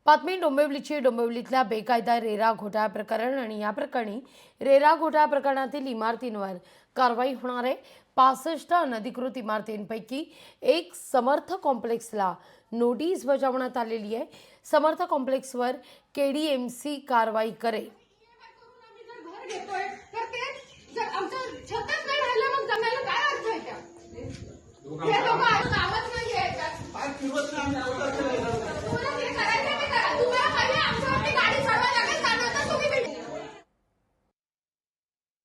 बातमी डोंबिवलीतल्या बेकायदा रेरा घोटाळा प्रकरण आणि या प्रकरणी रेरा घोटाळा प्रकरणातील इमारतींवर कारवाई होणार आहे। 65 अनधिकृत इमारतींपैकी एक समर्थ कॉम्प्लेक्सला नोटीस बजावण्यात आलेली आहे। समर्थ कॉम्प्लेक्सवर केडीएमसी कारवाई करेल।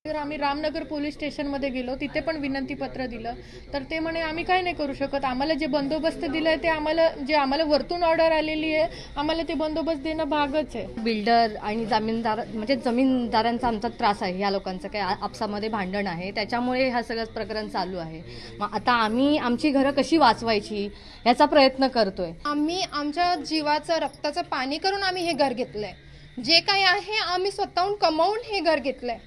तर आम्ही रामनगर पोलीस स्टेशनमध्ये गेलो, तिथे पण विनंती पत्र दिलं, तर ते म्हणे आम्ही काय नाही करू शकत, आम्हाला जे बंदोबस्त दिलाय ते आम्हाला वरतून ऑर्डर आलेली आहे, आम्हाला ते बंदोबस्त देणं भागच आहे। बिल्डर आणि जमीनदार म्हणजे जमीनदारांचा आमचा त्रास आहे, या लोकांचं काय आपसामध्ये भांडण आहे, त्याच्यामुळे हा सगळं प्रकरण चालू आहे। मग आता आम्ही आमची घरं कशी वाचवायची याचा प्रयत्न करतोय। आम्ही आमच्या जीवाचं रक्ताचं पाणी करून आम्ही हे घर घेतलंय, जे काही आहे आम्ही स्वतःहून कमावून हे घर घेतलंय।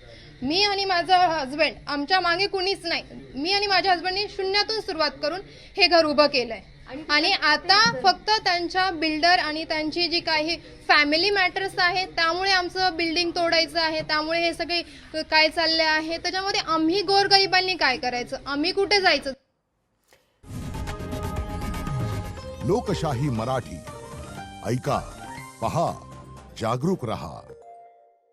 मी आणि माझा हस्बंड, आमच्या मागे कुणीच नाही, मी आणि माझ्या हस्बंडने शून्यातून सुरुवात करून हे घर उभं केलंय। आणि आता फक्त त्यांच्या बिल्डर आणि त्यांची जी काही फॅमिली मॅटर्स आहे त्यामुळे आमचं बिल्डिंग तोडायचं आहे, त्यामुळे हे सगळे काय चालले आहे, त्याच्यामध्ये आम्ही गोरगरिबांनी काय करायचं, आम्ही कुठे जायचं। लोकशाही मराठी ऐका, पहा, जागरूक रहा।